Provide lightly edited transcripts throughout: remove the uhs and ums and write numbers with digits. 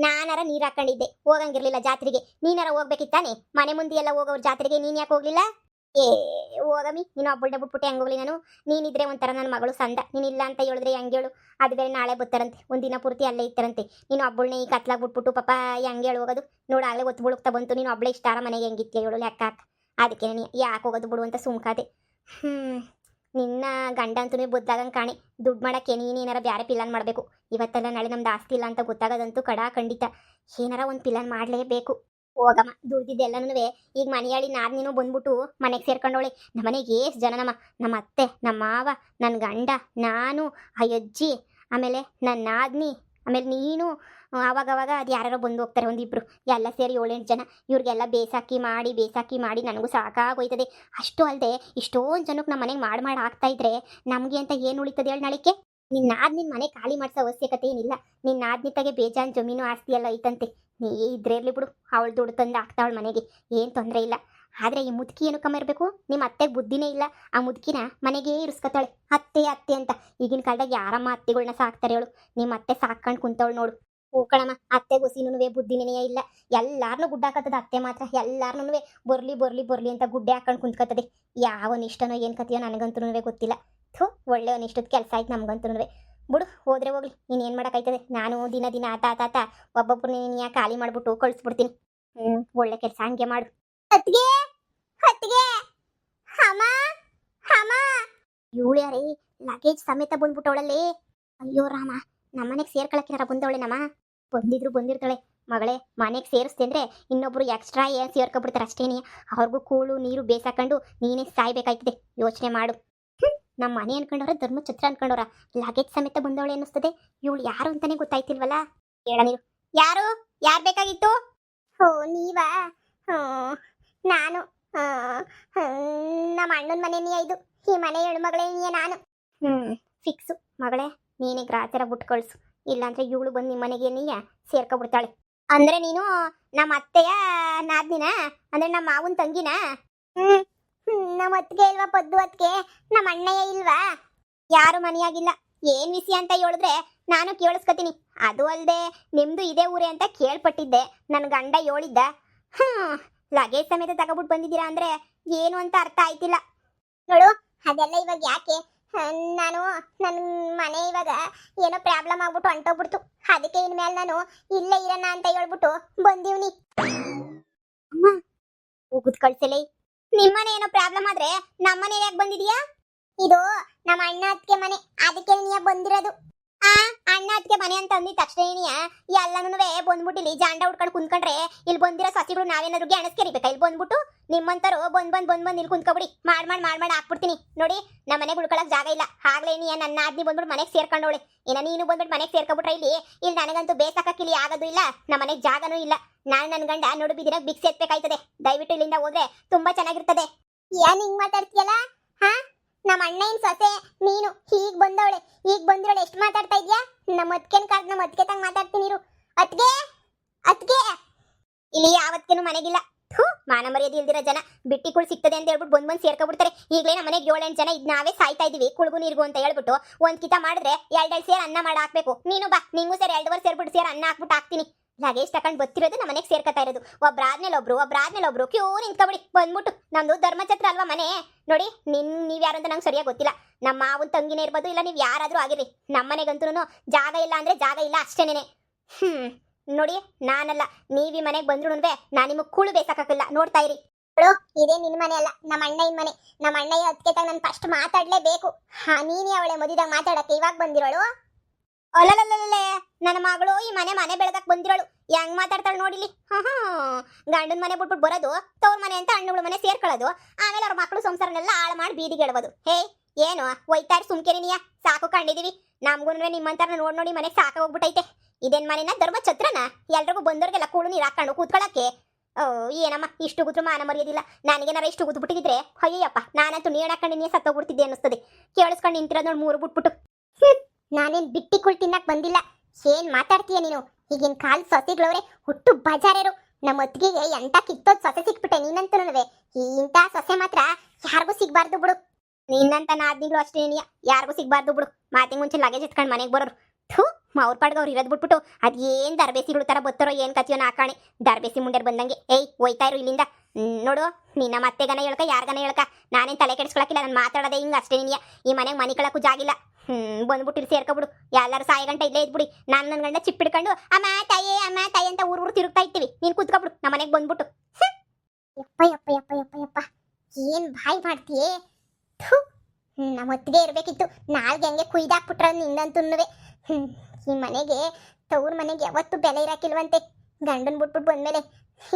ನಾನಾರ ನೀರ್ ಹಾಕೊಂಡಿದ್ದೆ, ಹೋಗಂಗಿರ್ಲಿಲ್ಲ ಜಾತ್ರೆಗೆ. ನೀನಾರ ಹೋಗ್ಬೇಕಿತ್ತಾನೆ, ಮನೆ ಮುಂದೆ ಎಲ್ಲ ಹೋಗೋರ್ ಜಾತ್ರೆಗೆ. ನೀನ್ ಯಾಕೆ ಹೋಗ್ಲಿಲ್ಲ? ಏ ಹೋಗಮಿ, ನೀನು ಒಬ್ಬಳನ್ನ ಬಿಟ್ಬಿಟ್ಟೆ ಹೆಂಗ್ ಹೋಗ್ಲಿ ನಾನು? ನೀನಿದ್ರೆ ಒಂಥರ ನನ್ನ ಮಗಳು ಸಂದ, ನೀನಿಲ್ಲ ಅಂತ ಹೇಳಿದ್ರೆ ಹೆಂಗ್ ಹೇಳು? ಅದು ಬೇರೆ ನಾಳೆ ಬರ್ತಾರಂತೆ, ಒಂದಿನ ಪೂರ್ತಿ ಅಲ್ಲೇ ಇರ್ತಾರಂತೆ. ನೀನು ಒಬ್ಬಳನ್ನ ಈ ಕತ್ಲಾಗ್ ಬಿಟ್ಬಿಟ್ಟು ಪಾಪ ಹೆಂಗ್ ಹೇಳಿ ಹೋಗೋದು? ನೋಡಾಗಲೇ ಒತ್ತು ಬುಳುಕ್ತಾ ಬಂತು, ನೀನು ಒಬ್ಬಳೇ ಇಷ್ಟಾರ ಮನೆಗೆ ಹೆಂಗಿತ್ಯ ಹೇಳು ಲೆಕ್ಕ ಹಾಕ. ಅದಕ್ಕೆ ನೀನು ಯಾಕೆ ಹೋಗೋದು ಬಿಡು ಅಂತ ಸುಮ್ಕಾದೆ. ನಿನ್ನ ಗಂಡ ಅಂತೂ ಬುದ್ಧಾಗಂಗೆ ಕಾಣಿ. ದುಡ್ಡು ಮಾಡೋಕ್ಕೆ ನೀನೇನಾರ ಬೇರೆ ಪಿಲಾನ್ ಮಾಡಬೇಕು. ಇವತ್ತೆಲ್ಲ ನಾಳೆ ನಮ್ದು ಆಸ್ತಿ ಇಲ್ಲ ಅಂತ ಗೊತ್ತಾಗೋದಂತೂ ಖಂಡಿತ. ಏನಾರ ಒಂದು ಪಿಲಾನ್ ಮಾಡಲೇಬೇಕು. ಹೋಗಮ್ಮ, ದುಡ್ದಿದ್ದೆಲ್ಲನೂ ಈಗ ಮನೆಯಾಳಿ ನೀನು ಬಂದ್ಬಿಟ್ಟು ಮನೆಗೆ ಸೇರ್ಕೊಂಡವಳೆ. ನಮ್ಮ ಮನೆಗೆ ಎಷ್ಟು ಜನ, ನಮ್ಮ ಅತ್ತೆ, ನಮ್ಮ ಮಾವ, ನನ್ನ ಗಂಡ, ನಾನು, ಆ ಅಜ್ಜಿ, ಆಮೇಲೆ ನನ್ನ ನಾದ್ನಿ, ಆಮೇಲೆ ನೀನು, ಆವಾಗವಾಗ ಅದು ಯಾರ್ಯಾರೋ ಬಂದು ಹೋಗ್ತಾರೆ ಒಂದಿಬ್ರು, ಎಲ್ಲ ಸೇರಿ 7-8 ಜನ. ಇವ್ರಿಗೆಲ್ಲ ಬೇಸಾಕಿ ಮಾಡಿ ನನಗೂ ಸಾಕಾಗೋಯ್ತದೆ. ಅಷ್ಟು ಅಲ್ಲದೆ ಇಷ್ಟೊಂದು ಜನಕ್ಕೆ ನಮ್ಮ ಮನೆಗೆ ಮಾಡಿ ಆಗ್ತಾಯಿದ್ರೆ ನಮಗೆ ಅಂತ ಏನು ಉಳಿತದೆ ಹೇಳಿ ನಾಳಿಕೆ? ನಿನ್ನ ಮನೆ ಖಾಲಿ ಮಾಡಿಸೋ ಅವಶ್ಯಕತೆ ಏನಿಲ್ಲ. ನಿನ್ನ ಆದ್ನಿತಾಗೆ ಬೇಜಾನ್ ಜಮೀನು ಆಸ್ತಿ ಎಲ್ಲ ಐತಂತೆ. ನೀ ಇದ್ರೇರ್ಲಿ ಬಿಡು, ಅವಳು ದುಡ್ಡು ತಂದು ಹಾಕ್ತಾವಳು ಮನೆಗೆ, ಏನು ತೊಂದರೆ ಇಲ್ಲ. ಆದರೆ ಈ ಮುದುಕಿ ಏನು ಕಮ್ಮಿ ಇರಬೇಕು? ನಿಮ್ಮ ಅತ್ತೆಗೆ ಬುದ್ಧಿನೇ ಇಲ್ಲ. ಆ ಮುದುಕಿನ ಮನೆಗೆ ಇರಿಸ್ಕೊತಾಳೆ, ಅತ್ತೆ ಅಂತ. ಈಗಿನ ಕಾಲದಾಗ ಯಾರಮ್ಮ ಅತ್ತೆಗಳನ್ನ ಸಾಕ್ತಾರೆ ಹೇಳು? ನಿಮ್ಮ ಅತ್ತೆ ಸಾಕೊಂಡು ಕುಂತವಳು ನೋಡು. ಕಣಮ್ಮ, ಅತ್ತೆ ಗುಸಿನೂ ಬುದ್ಧಿನೇ ಇಲ್ಲ. ಎಲ್ಲಾರನ್ನೂ ಗುಡ್ಡ ಹಾಕತ್ತದ ಅತ್ತೆ ಮಾತ್ರ. ಎಲ್ಲಾರನ್ನೂ ಬರ್ಲಿ ಅಂತ ಗುಡ್ಡೆ ಹಾಕೊಂಡು ಕುಂತ್ಕತ್ತದೆ. ಯಾವನಿಷ್ಟನೋ ಏನು ಕತೆಯೋ ನನಗಂತೂ ಗೊತ್ತಿಲ್ಲ. ಒಳ್ಳೆ ಅನಿಷ್ಟದ ಕೆಲಸ ಆಯ್ತು ನಮ್ಗಂತೂ. ಬಿಡು, ಹೋದ್ರೆ ಹೋಗ್ಲಿ, ನೀನು ಮಾಡೋಕ್ಕಾಯ್ತದೆ? ನಾನು ದಿನ ಆತ ಒಬ್ಬೊಬ್ಬರು ನೀನು ಖಾಲಿ ಮಾಡ್ಬಿಟ್ಟು ಕಳಿಸ್ಬಿಡ್ತೀನಿ. ಒಳ್ಳೆ ಕೆಲಸ ಹಂಗೆ ಮಾಡು. ಹತ್ತಿಗೆ ಇವಳು ಯಾರೇ ಲಗೇಜ್ ಸಮೇತ ಬಂದ್ಬಿಟ್ಟವಳಲ್ಲಿ? ಅಯ್ಯೋ ರಾಮ, ನಮ್ಮನೆಗೆ ಸೇರ್ಕೊಳಕ್ಕಿನಾರ ಬಂದವಳೆ? ಬಂದಿರ್ತಾಳೆ ಮಗಳೇ. ಮನೆಗೆ ಸೇರಿಸ್ತೆ ಅಂದ್ರೆ ಇನ್ನೊಬ್ರು ಎಕ್ಸ್ಟ್ರಾ ಏನು ಸೇರ್ಕೊಬಿಡ್ತಾರೆ ಅಷ್ಟೇನಿ. ಅವ್ರಿಗೂ ಕೂಳು ನೀರು ಬೇಸಾಕೊಂಡು ನೀನೇ ಸಾಯ್ಬೇಕಾಯ್ತದೆ. ಯೋಚನೆ ಮಾಡು. ನಮ್ಮ ಮನೆ ಅನ್ಕೊಂಡವ್ರ ಧರ್ಮಛತ್ರ ಅನ್ಕೊಂಡವ್ರ? ಲಗೇಜ್ ಸಮೇತ ಬಂದವಳೆ ಅನ್ನಿಸ್ತದೆ. ಇವಳು ಯಾರು ಅಂತಾನೆ ಗೊತ್ತಾಯ್ತಿಲ್ವಲ್ಲ? ಹೇಳ ನೀರು, ಯಾರು ಬೇಕಾಗಿತ್ತು? ನೀವಾ? ನಾನು ನಮ್ಮ ಅಣ್ಣನ ಮನೆ ಇದು. ಈ ಮನೆ ಹೆಣ್ಮಗಳೇ ನಾನು. ಫಿಕ್ಸು ಮಗಳೇ, ನೀನೇ ಗ್ರಾಚಾರ ಬಿಟ್ಟು ಕಳ್ಸು. ಇಲ್ಲಾಂದ್ರೆ ಇವಳು ಬಂದು ನಿಮ್ಮ ಮನೆಗೆ ನೀಯ ಸೇರ್ಕೊಬಿಡ್ತಾಳೆ. ಅಂದ್ರೆ ನೀನು ನಮ್ಮ ಅತ್ತೆಯ ನಾದ್ನಿನ? ಅಂದ್ರೆ ನಮ್ಮ ಮಾವನ ತಂಗಿನ? ನಮ್ಮ ಅತ್ತಿಗೆ ಇಲ್ವಾ? ಪದ್ದು ಅತ್ತಿಗೆ ನಮ್ಮ ಅಣ್ಣಯ್ಯ ಇಲ್ವಾ? ಯಾರು ಮನೆಯಾಗಿಲ್ಲ. ಏನ್ ವಿಷಯ ಅಂತ ಹೇಳಿದ್ರೆ ನಾನು ಕೇಳಿಸ್ಕೊತೀನಿ. ಅದು ಅಲ್ಲದೆ ನಿಮ್ದು ಇದೇ ಊರೇ ಅಂತ ಕೇಳ್ಪಟ್ಟಿದ್ದೆ. ನನ್ನ ಗಂಡ ಹೇಳಿದ್ದ. ಲಗೇಜ್ ಸಮೇತ ತಗೊಬಿಟ್ಟು ಬಂದಿದ್ದೀರಾ ಅಂದ್ರೆ ಏನು ಅಂತ ಅರ್ಥ ಆಯ್ತಿಲ್ಲ ನೋಡು. ಅದೆಲ್ಲ ಇವಾಗ ಯಾಕೆ? ನಾನು ನನ್ನ ಮನೆ ಇವಾಗ ಏನೋ ಪ್ರಾಬ್ಲಮ್ ಆಗ್ಬಿಟ್ಟು ಹೊಂಟೋಗ್ಬಿಡ್ತು. ಅದಕ್ಕೆ ಇನ್ಮೇಲೆ ನಾನು ಇಲ್ಲೇ ಇರೋಣ ಅಂತ ಹೇಳ್ಬಿಟ್ಟು ಬಂದೀವ್ನಿ. ಅಮ್ಮ ಹೋಗುದ್ ಕಳ್ಸಲೇ. ನಿಮ್ಮನೆ ಏನೋ ಪ್ರಾಬ್ಲಮ್ ಆದ್ರೆ ನಮ್ಮನೆ ಯಾಕೆ ಬಂದಿದ್ಯಾ? ಇದು ನಮ್ಮ ಅಣ್ಣ ಅತ್ತಿಗೆ ಮನೆ, ಅದಕ್ಕೆ ನೀ ಬಂದಿರೋದು. ಅಣ್ಣ ಅತ್ತಿಗೆ ಮನೆ ಅಂತ ಅಂದಿದ ತಕ್ಷಣ ಎಲ್ಲನೂ ಬಂದ್ಬಿಟ್ಟಿಲ್ಲಿ ಜಾಂಡ ಉಟ್ಕೊಂಡು ಕುಂತ್ಕೊಂಡ್ರೆ ಇಲ್ಲಿ ಬಂದಿರೋ ಸಸಿಗಳು ನಾವೇನಾದ್ರು ಗೆಣಸ್ಕೆರಿಬೇಕಾ? ಇಲ್ಲಿ ಬಂದ್ಬಿಟ್ಟು ನಿಮ್ಮಂತರು ಬಂದ್ ಇಲ್ಲಿ ಕುಂತ್ಕೊಬಿಡಿ. ಮಾಡ್ ಹಾಕ್ಬಿಡ್ತೀನಿ ನೋಡಿ. ನಮ್ಮ ಮನೆಗೆ ಉಳ್ಕೊಳಕ್ ಜಾಗ ಇಲ್ಲ. ಆಗ್ಲೇ ನನ್ನ ಆದ್ನಿ ಬಂದ್ಬಿಟ್ಟು ಮನೆಗೆ ಸೇರ್ಕೊಂಡವಳೆ. ನೀನು ಬಂದ್ಬಿಟ್ಟು ಮನೆಗೆ ಸೇರ್ಕೊಬಿಟ್ರೆ ಇಲ್ಲಿ ನನಗಂತೂ ಬೇಸಾಕಿಲ್ಲಿ ಆಗೋದು ಇಲ್ಲ. ನಮ್ಮ ಮನೆಗೆ ಜಾಗನೂ ಇಲ್ಲ. ನಾನು ನನ್ನ ಗಂಡ ನೋಡು ಬಿದಿರ ಬಿಕ್ಸ್ ಎತ್ಬೇಕಾಯ್ತದೆ. ದಯವಿಟ್ಟು ಇಲ್ಲಿಂದ ಹೋದ್ರೆ ತುಂಬಾ ಚೆನ್ನಾಗಿರ್ತದೆ. ಏನ್ ಹಿಂಗ್ ಮಾತಾಡ್ತೀಯಲ್ಲ? ನಮ್ಮ ಅಣ್ಣನ ಸೊಸೆ ನೀನು ಹೀಗ್ ಬಂದವಳೆ, ಈಗ ಬಂದಿರೋಳು. ಎಷ್ಟು ಮಾತಾಡ್ತಾ ಇದ್ಯಾ? ನಮ್ಮ ಅತ್ತಿಗೆನ ಕಾದ್ ನಮ್ಮ ಅತ್ತಿಗೆ ತಂಗ ಮಾತಾಡ್ತೀನಿ ಇರು. ಅತ್ತಿಗೆ ಇಲ್ಲಿ ಯಾವತ್ತಿಗೂ ಮನೆಗಿಲ್ಲ. ಮಾನ ಮರ್ಯಾದೆ ಇಲ್ದಿರೋ ಜನ ಬಿಟ್ಟಿ ಕುಳ್ ಸಿಗ್ತದೆ ಅಂತ ಹೇಳ್ಬಿಟ್ಟು ಬಂದ್ ಸೇರ್ಕೊಬಿಡ್ತಾರೆ. ಈಗಲೇ ನಮ್ಮ ಮನೆಗೆ 7-8 ಜನ ಇದ್ ನಾವೇ ಸಾಯ್ತಾ ಇದೀವಿ ಕುಳ್ಗು ನೀರ್ಗು ಅಂತ ಹೇಳ್ಬಿಟ್ಟು ಒಂದ್ ಕಿತ ಮಾಡಿದ್ರೆ 2 ಸೇರ್ ಅನ್ನ ಮಾಡಿ ಹಾಕ್ಬೇಕು. ನೀನು ಬಾ, ನಿಂಗೂ ಸೇರಿ 2 ಸೇರ್ಬಿಟ್ಟು ಸೇರ್ ಅನ್ನ ಹಾಕ್ಬಿಟ್ಟು ಹಾಕ್ತೀನಿ. ಲಗೇಜ್ ತಕೊಂಡ್ ಬತ್ತಿರೋದು ನಮ್ಮ ಮನೆಗೆ ಸೇರ್ಕೊತಾ ಇರೋದು. ಒಬ್ರಾದ್ಮೇಲೆ ಒಬ್ರು ಕ್ಯೂ ನಿಂತ್ಕೊಬಿಡಿ ಬಂದ್ಬಿಟ್ಟು. ನಮ್ದು ಧರ್ಮಛತ್ರ ಅಲ್ವಾ ಮನೆ. ನೋಡಿ ನೀವ್ ಯಾರು ಅಂತ ನಂಗೆ ಸರಿಯಾಗಿ ಗೊತ್ತಿಲ್ಲ. ನಮ್ಮ ಮಾವನ್ ತಂಗಿನೇ ಇರ್ಬೋದು, ಇಲ್ಲ ನೀವ್ ಯಾರಾದ್ರೂ ಆಗಿರಿ. ನಮ್ಮ ಮನೆಗಂತೂ ಜಾಗ ಇಲ್ಲ ಅಂದ್ರೆ ಜಾಗ ಇಲ್ಲ ಅಷ್ಟೇನೆ. ನೋಡಿ ನಾನಲ್ಲ, ನೀವ್ ಈ ಮನೆಗೆ ಬಂದ್ರು ನಾನು ನಿಮಗೆ ಕೂಳು ಬೇಸಾಕಿಲ್ಲ. ನೋಡ್ತಾ ಇರಿ. ಇದೇ ನಿನ್ ಮನೆ ಅಲ್ಲ, ನಮ್ಮ ಅಣ್ಣನ ಮನೆ. ನಮ್ಮ ಅಣ್ಣಯ್ಯ ಅದಕ್ಕೆ ತಾಗ ನಾನು ಫಸ್ಟ್ ಮಾತಾಡ್ಲೇಬೇಕು. ನೀನೇ ಅವಳೆ ಮದುವೆದಾಗ ಮಾತಾಡಕ್ಕೆ ಇವಾಗ ಬಂದಿರೋಳು? ಅಲ್ಲಲ್ಲೇ, ನನ್ನ ಮಗಳು ಈ ಮನೆ ಬೆಳಗಕ್ ಬಂದಿರೋಳು. ಹೆಂಗ್ ಮಾತಾಡ್ತಾಳೆ ನೋಡಿಲಿ. ಗಂಡನ ಮನೆ ಬಿಟ್ಬಿಟ್ಟು ಬರೋದು, ತವ್ರ ಮನೆ ಅಂತ ಅಣ್ಣಗಳ ಮನೆ ಸೇರ್ಕೊಳ್ಳೋದು, ಆಮೇಲೆ ಅವ್ರ ಮಕ್ಕಳು ಸಂಸಾರನೆಲ್ಲ ಹಾಳು ಮಾಡಿ ಬೀದಿಗೆ ಎಡಬೋದು. ಹೇ ಏನು ಒಯ್ತಾರ ಸುಮ್ಕೆರಿ ನೀಯ? ಸಾಕು ಕಂಡಿದೀವಿ. ನಮ್ಗೂ ನಿಮ್ಮಂತರ ನೋಡಿ ಮನೆಗೆ ಸಾಕ ಹೋಗ್ಬಿಟ್ಟೈತೆ. ಇದೇನ್ ಮನೆನ ಧರ್ಮಛತ್ರನ? ಎಲ್ರಿಗೂ ಬಂದವ್ರಿಗೆಲ್ಲ ಕೂಳು ನೀರು ಹಾಕೊಂಡು ಕೂತ್ಕೊಳಕ್ಕೆ? ಏನಮ್ಮ ಇಷ್ಟು ಕೂತ್ರು ಮಾನ ಮರ್ಯಾದಿಲ್ಲ. ನನಗೇನಾರ ಇಷ್ಟು ಕೂತ್ಬಿಟ್ಟಿದ್ರೆ ಅಯ್ಯಪ್ಪ, ನಾನಂತೂ ನೀರು ಹಾಕೊಂಡು ನೀ ಸತ್ತೋಗ್ಬಿಡ್ತಿದ್ದೆ ಅನ್ನಿಸ್ತದೆ. ಕೇಳಿಸ್ಕೊಂಡು ನಿಂತಿರೋದು ನೋಡಿ 3 ಬಿಟ್ಬಿಟ್ಟು. ನಾನೇನ್ ಬಿಟ್ಟಿ ಕುಳ್ ತಿನ್ನಕ್ ಬಂದಿಲ್ಲ. ಏನ್ ಮಾತಾಡ್ತೀಯ ನೀನು? ಈಗಿನ ಕಾಲ್ ಸೊಸೆಗಳವ್ರೆ ಹುಟ್ಟು ಬಜಾರೇರು. ನಮ್ಮ ಅತ್ತಿಗೆಗೆ ಎಂತ ಕಿತ್ತೋದ್ ಸೊಸೆ ಸಿಕ್ಬಿಟ್ಟೆ ನೀನಂತೂ. ಇಂಥ ಸೊಸೆ ಮಾತ್ರ ಯಾರಿಗೂ ಸಿಗ್ಬಾರ್ದು ಬಿಡು. ನಿನ್ನಂತ ನಾದ್ನಿಗಳು ಅಷ್ಟೇ ಯಾರಿಗೂ ಸಿಗ್ಬಾರ್ದು ಬಿಡು. ಮಾತಿಗೆ ಮುಂಚೆ ಲಗೇಜ್ ಎತ್ಕೊಂಡು ಮನೆಗೆ ಬರೋರು. ಥೂ ಅವ್ರ ಪಾಡ್ಗೆ ಅವ್ರು ಇರೋದು ಬಿಟ್ಬಿಟ್ಟು ಅದೇನು ದರ್ಬೇಸಿಗಳು ಥರ ಬತ್ತಾರೋ ಏನು ಕತಿಯೋ ನಾಕಾಣೆ ದರ್ಬೇಸಿ ಮುಂಡೆರ್ ಬಂದಂಗೆ ಏಯ್ ಹೋಯ್ತಾ ಇರು ಇಲ್ಲಿಂದ. ನೋಡು ನಿನ್ನ ಮತ್ತೆಗನ ಹೇಳ್ಕ ಯಾರ್ಗನ ಹೇಳ್ಕ ನಾನೇನು ತಲೆ ಕೆಡಿಸ್ಕೊಳಕಿಲ್ಲ. ನಾನು ಮಾತಾಡೋದೆ ಹಿಂಗೆ ಅಷ್ಟೇ ನಿನಗೆ. ಈ ಮನೆಗೆ ಮನೆ ಕಳಕ್ಕೂ ಜಾಗಿಲ್ಲ. ಬಂದ್ಬಿಟ್ಟು ಸೇರ್ಕೊಬಿಡು. ಎಲ್ಲರೂ ಸಾಯಿ ಗಂಟೆ ಇಲ್ಲೇ ಇದ್ಬಿಡಿ. ನಾನು ನನ್ನ ಗಂಡ ಚಿಪ್ಪಿಡ್ಕೊಂಡು ಅಮ್ಮ ತಾಯಿ ಅಂತ ಊರು ತಿರುಗ್ತಾ ಇರ್ತೀವಿ. ನೀನು ಕೂತ್ಕೊಬಿಡು ನಮ್ಮ ಮನೆಗೆ ಬಂದ್ಬಿಟ್ಟು. ಯಪ್ಪ ಯಪ್ಪ ಯಪ್ಪ ಯಪ್ಪ ಯಪ್ಪ ಏನು ಬಾಯ್ ಮಾಡ್ತೀಯೇ. ಥೂ ನಮ್ಮ ಹೊತ್ತಿಗೆ ಇರಬೇಕಿತ್ತು. ನಾಲ್ಗೆ ಹಂಗೆ ಕುಯ್ದಾಕ್ಬಿಟ್ರ ನಿಂದಂತುನುವೆ. ಈ ಮನೆಗೆ ತವ್ರ ಮನೆಗೆ ಯಾವತ್ತೂ ಬೆಲೆ ಇರಾಕಿಲ್ವಂತೆ. ಗಂಡನ್ ಬಿಟ್ಬಿಟ್ಟು ಬಂದ್ಮೇಲೆ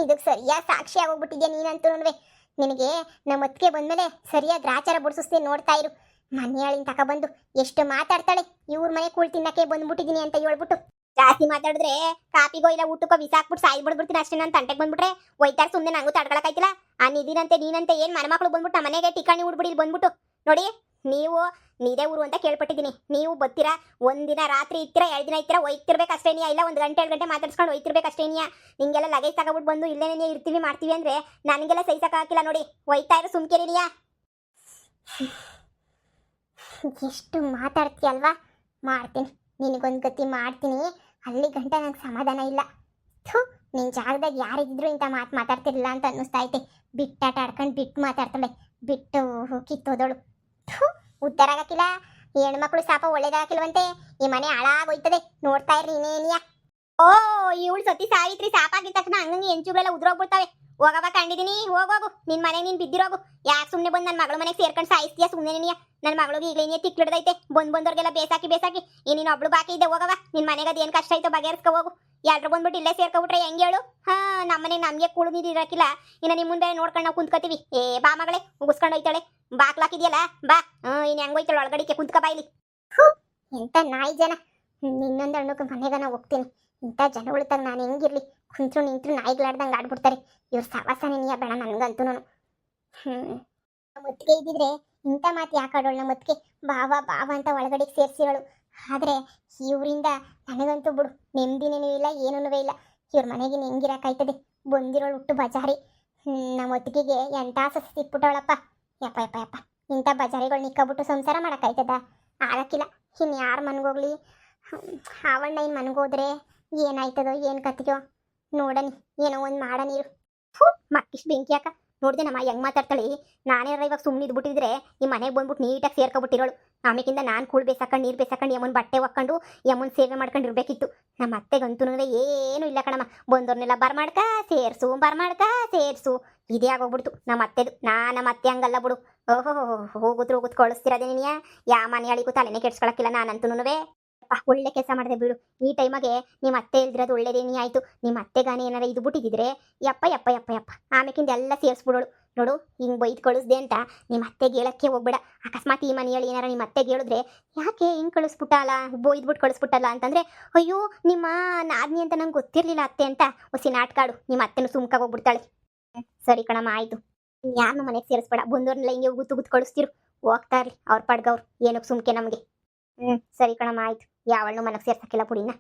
ಇದಕ್ಕೆ ಸರಿಯಾಗಿ ಸಾಕ್ಷಿ ಆಗೋಗ್ಬಿಟ್ಟಿದ್ಯಾ ನೀನಂತೂನುವೆ. ನಿನಗೆ ನಮ್ಮ ಹೊತ್ತಿಗೆ ಬಂದ್ಮೇಲೆ ಸರಿಯಾಗಿ ಗ್ರಾಚಾರ ಬಿಡಿಸ್ತೀನಿ ನೋಡ್ತಾ ಇರು. ಮನೆಯಾಳಿನ ತಗೊಬಂದು ಎಷ್ಟು ಮಾತಾಡ್ತಾಳೆ. ಇವ್ರ ಮನೆ ಕೂಳ್ ತಿನ್ನಕ್ಕೆ ಬಂದ್ಬಿಟ್ಟಿದ್ದೀನಿ ಅಂತ ಹೇಳ್ಬಿಟ್ಟು ಜಾಸ್ತಿ ಮಾತಾಡಿದ್ರೆ ಕಾಪಿಗೋ ಇಲ್ಲ ಊಟಕ್ಕೋ ಬಿಸಾಕ್ಬಿಟ್ಟು ಸಾಯಿ ಬಿಡ್ಬಿಡ್ತೀನಿ ಅಷ್ಟೇ. ನಾನು ತಂಟೆಗೆ ಬಂದ್ಬಿಟ್ರೆ ಒಯ್ತಾರ ಸುಮ್ಮನೆ ನಂಗೂ ತಡ್ಕೊಳಕಾಯ್ತಿಲ್ಲ. ಆ ನಿಧಿನಂತೆ ನೀನಂತೆ ಏನು ಮನೆಮಕ್ಳು ಬಂದ್ಬಿಟ್ಟು ನಮ್ಮ ಮನೆಗೆ ಟಿಕಾಣಿ ಉಡ್ಬಿಡಿ ಇಲ್ಲಿ ಬಂದ್ಬಿಟ್ಟು. ನೋಡಿ ನೀವು ನೀದೇ ಊರು ಅಂತ ಕೇಳ್ಪಟ್ಟಿದ್ದೀನಿ. ನೀವು ಬರ್ತೀರಾ ಒಂದಿನ ರಾತ್ರಿ ಇರ್ತೀರಾ 2 ದಿನ ಇರ್ತೀರಾ ಒಯ್ತಿರ್ಬೇಕಷ್ಟೇ ನೀ. ಇಲ್ಲ 1 ಗಂಟೆ 2 ಗಂಟೆ ಮಾತಾಡ್ಸ್ಕೊಂಡು ಒಯ್ತಿರ್ಬೇಕಷ್ಟೇ ನೀ. ನಿಂಗೆಲ್ಲ ಲಗೇಜ್ ತಗೊಬಿಟ್ಟು ಬಂದು ಇಲ್ಲೇನೇ ಇರ್ತೀವಿ ಮಾಡ್ತೀವಿ ಅಂದರೆ ನನಗೆಲ್ಲ ಸಹಿಸಕ್ಕಾಗಿಲ್ಲ. ನೋಡಿ ಒಯ್ತಾ ಇರೋ ಸುಮ್ಕೇರಿ ನೀಯಾ. ಎಷ್ಟು ಮಾತಾಡ್ತೀಯಲ್ವಾ ಮಾಡ್ತೀನಿ ನಿನಗೊಂದು ಗತಿ ಮಾಡ್ತೀನಿ. ಅಲ್ಲಿ ಗಂಟ ನಂಗೆ ಸಮಾಧಾನ ಇಲ್ಲ. ಥೂ ನಿನ್ನ ಜಾಗದಾಗ ಯಾರಿದ್ರು ಇಂಥ ಮಾತಾಡ್ತಿರ್ಲಿಲ್ಲ ಅಂತ ಅನ್ನಿಸ್ತಾ ಐತೆ. ಬಿಟ್ಟಾಟ ಆಡ್ಕೊಂಡು ಬಿಟ್ಟು ಮಾತಾಡ್ತಾಳೆ. ಬಿಟ್ಟು ಕಿತ್ತೋದಳು. ಥೂ ಉದ್ಧಾರ ಆಗಕ್ಕಿಲ್ಲ. ಹೆಣ್ಮಕ್ಳು ಸಾಪ ಒಳ್ಳೇದಾಗಿಲ್ವಂತೆ. ಈ ಮನೆ ಹಾಳಾಗೋಯ್ತದೆ. ನೋಡ್ತಾ ಇರ್ರಿ ಇನ್ನೇನಿಯಾ. ಓ ಇವಳು ಸತಿ ಸಾವಿತ್ರಿ ಸಾಪಾಗಿದ್ದ ತಕ್ಷಣ ಹಂಗಂಗೆ ಎಂಚುಗಳೆಲ್ಲ ಉದ್ರೋಗ್ಬಿಡ್ತಾವೆ. ಹೋಗವ ಕಂಡಿದ್ದೀನಿ. ಹೋಗೋಗು ನಿನ್ನ ಮನೆಗೆ ನೀನು ಬಿದ್ದಿರೋಗು. ಯಾಕೆ ಸುಮ್ಮನೆ ಬಂದು ನನ್ನ ಮಗಳ ಮನೆಗೆ ಸೇರ್ಕೊಂಡು ಸಾಯಿಸ್ತೀಯ ಸುಮ್ಮನೆ ನೀನಿಯ. ನನ್ನ ಮಗಳಿಗೆ ಈಗಲೇ ತಿಕ್ಲಿಡ್ದೈತೆ. ಬಂದವ್ರಿಗೆಲ್ಲ ಬೇಸಾಕಿ ಈ ನೀನು ಒಬ್ಳು ಬಾಕಿ ಇದ್ದೆ. ಹೋಗವ ನಿನ್ನ ಮನೆಗೆ ಅದೇನು ಕಷ್ಟ ಆಯ್ತೋ ಬಗೆಹರಿಸ್ಕೊ ಹೋಗು. ಎಲ್ಲರೂ ಬಂದ್ಬಿಟ್ಟು ಇಲ್ಲೇ ಸೇರ್ಕೊಬಿಟ್ರೆ ಹೆಂಗೆ ಹೇಳು. ನಮ್ಮ ಮನೆಗೆ ನಮಗೆ ಕೂಳು ನೀರು ಇರೋಕ್ಕಿಲ್ಲ. ಇನ್ನು ನಿಮ್ಮ ಮುಂದೆ ನೋಡ್ಕೊಂಡು ನಾವು ಕುಂತ್ಕೋತೀವಿ. ಬಾ ಮಗಳೇ ಮುಗಿಸ್ಕೊಂಡು ಹೋಯ್ತಾಳೆ. ಬಾಕ್ಲಾಕಿದ್ಯಲ್ಲ ಬಾ. ಇನ್ನು ಹೆಂಗೆ ಹೋಯ್ತಾಳೆ ಒಳಗಡಿಕೆ ಕುಂತ್ಕ ಬಾಯ್ಲಿ. ಎಂಥ ನಾಯಿ ಜನ. ಇನ್ನೊಂದು ಹಣ್ಣಕ್ಕೆ ಮನೆಗೆ ನಾವು ಹೋಗ್ತೀನಿ. ಇಂಥ ಜನಗಳು ತಗ ನಾನು ಹೆಂಗಿರ್ಲಿ. ಕುಂತ್ರು ನಿಂತರು ನಾಯಿಗಳಾಡ್ದಂಗೆ ಆಡ್ಬಿಡ್ತಾರೆ. ಇವ್ರು ಸವಾಸನೆ ನೀಯ ಬೇಡ ನನಗಂತೂ. ನಾನು ಮುತ್ತಿಗೆ ಇದ್ದಿದ್ರೆ ಇಂಥ ಮಾತು ಯಾಕಾಡೋಳು. ನಮ್ಮ ಮುತ್ತಿಗೆ ಬಾವ ಅಂತ ಒಳಗಡೆಗೆ ಸೇರಿಸಿರೋಳು. ಆದರೆ ಇವರಿಂದ ನನಗಂತೂ ಬಿಡು ನೆಮ್ಮದಿನೇನೂ ಇಲ್ಲ ಏನೂ ಇಲ್ಲ. ಇವ್ರ ಮನೆಗೆ ಹೆಂಗಿರಕ್ಕಾಯ್ತದೆ. ಬಂದಿರೋಳು ಹುಟ್ಟು ಬಜಾರಿ. ನಮ್ಮ ಮುತ್ತಿಗೆಗೆ ಎಂಥ ಸಸಿ ಸಿಕ್ಬಿಟ್ಟವಳಪ್ಪ. ಯಪ್ಪ ಯಪ್ಪ ಯಪ್ಪ ಇಂಥ ಬಜಾರಿಗಳು ನಿಕ್ಕೊಬಿಟ್ಟು ಸಂಸಾರ ಮಾಡೋಕ್ಕಾಯ್ತದ. ಆಗಕ್ಕಿಲ್ಲ. ಇನ್ನು ಯಾರು ಮನ್ಗೋಗ್ಲಿ. ಅವಣ್ಣ ಇನ್ನು ಮನ್ಗೋದ್ರೆ ಏನಾಯ್ತದೋ ಏನು ಕತ್ತಿಗೋ ನೋಡನಿ. ಏನೋ ಒಂದು ಮಾಡ ನೀರು. ಮಕ್ಕಿಷ್ಟು ಬೆಂಕಿ ಯಾಕ ನೋಡಿದೆ ನಮ್ಮ ಹೆಂಗೆ ಮಾತಾಡ್ತಾಳೆ. ನಾನೇ ಇವಾಗ ಸುಮ್ಮನೆ ಇದ್ಬಿಟ್ಟಿದ್ರೆ ಈ ಮನೆಗೆ ಬಂದ್ಬಿಟ್ಟು ನೀಟಾಗಿ ಸೇರ್ಕೊಬಿಟ್ಟಿರೋಳು. ಆಮೇಕಿಂದ ನಾನು ಕೂಳು ಬೇಸಾಕೊಂಡು ನೀರು ಬೇಸಾಕೊಂಡು ಯಮನ್ ಬಟ್ಟೆ ಒಕ್ಕೊಂಡು ಯಮನ್ ಸೇವೆ ಮಾಡ್ಕೊಂಡು ಇರಬೇಕಿತ್ತು. ನಮ್ಮ ಅತ್ತೆಗಂತೂ ಏನೂ ಇಲ್ಲ ಕಣಮ್ಮ. ಬಂದವ್ರನ್ನೆಲ್ಲ ಸೇರಿಸು ಇದೇ ಆಗೋಗ್ಬಿಡ್ತು ನಮ್ಮ ಅತ್ತೆದು. ನಮ್ಮ ಅತ್ತೆ ಹಂಗಲ್ಲ ಬಿಡು. ಹೋಗುದ್ರು ಕಳಿಸ್ತಿರೋದೇ ನೀನಿಯ. ಯಾ ಮನೆಯಾಳಿಗೂ ತಲೆನೇ ಕೆಡ್ಸ್ಕೊಳಕ್ಕಿಲ್ಲ ನಾನಂತೂನುವೆ. ಒಳ್ಳೆ ಕೆಲಸ ಮಾಡಿದೆ ಬಿಡು. ಈ ಟೈಮಗೆ ನಿಮ್ಮ ಅತ್ತೆ ಇಲ್ದಿರೋದು ಒಳ್ಳೇದೇನೇ ಆಯಿತು. ನಿಮ್ಮ ಅತ್ತೆಗಾನೆ ಏನಾರ ಇದು ಬಿಟ್ಟಿದ್ದಿದ್ರೆ ಯಪ್ಪ ಆಮೇಕಿಂದ ಎಲ್ಲ ಸೇರಿಸ್ಬಿಡೋಳು. ನೋಡು ಹಿಂಗೆ ಬೈದು ಕಳಿಸ್ದೆ ಅಂತ ನಿಮ್ಮ ಅತ್ತೆಗೆ ಹೇಳಕ್ಕೆ ಹೋಗ್ಬೇಡ. ಅಕಸ್ಮಾತ್ ಈ ಮನೆಯಲ್ಲಿ ಏನಾರ ನಿಮ್ಮ ಅತ್ತೆಗೆ ಹೇಳಿದ್ರೆ ಯಾಕೆ ಹಿಂಗೆ ಕಳಿಸ್ಬಿಟ್ಟಲ್ಲ ಬೈದ್ಬಿಟ್ಟು ಕಳಿಸ್ಬಿಟ್ಟಲ್ಲ ಅಂತಂದರೆ ಅಯ್ಯೋ ನಿಮ್ಮ ನಾದ್ನಿ ಅಂತ ನಂಗೆ ಗೊತ್ತಿರಲಿಲ್ಲ ಅತ್ತೆ ಅಂತ ಹೊಸಿ ನಾಟ್ಕಾಡು. ನಿಮ್ಮ ಅತ್ತೆನೂ ಸುಮ್ಕಾಗಿ ಹೋಗ್ಬಿಡ್ತಾಳೆ. ಸರಿ ಕಣಮ್ಮ ಆಯಿತು. ಯಾರನ್ನ ಮನೆಗೆ ಸೇರಿಸ್ಬೇಡ. ಬಂದವ್ರನ್ನೆಲ್ಲ ಹಿಂಗೆ ಗುತ್ತು ಕಳಿಸ್ತಿರು. ಹೋಗ್ತಾ ಇರಲಿ ಅವ್ರ ಪಡ್ಗವ್ರು ಏನಕ್ಕೆ ಸುಮ್ಕೆ ನಮಗೆ. ಸರಿ ಕಣಮ್ಮ ಆಯಿತು. ಯಾವಳನ್ನೂ ಮನೆಗೆ ಸೇರ್ಸಕ್ಕಿಲ್ಲ ಪುಡಿನ.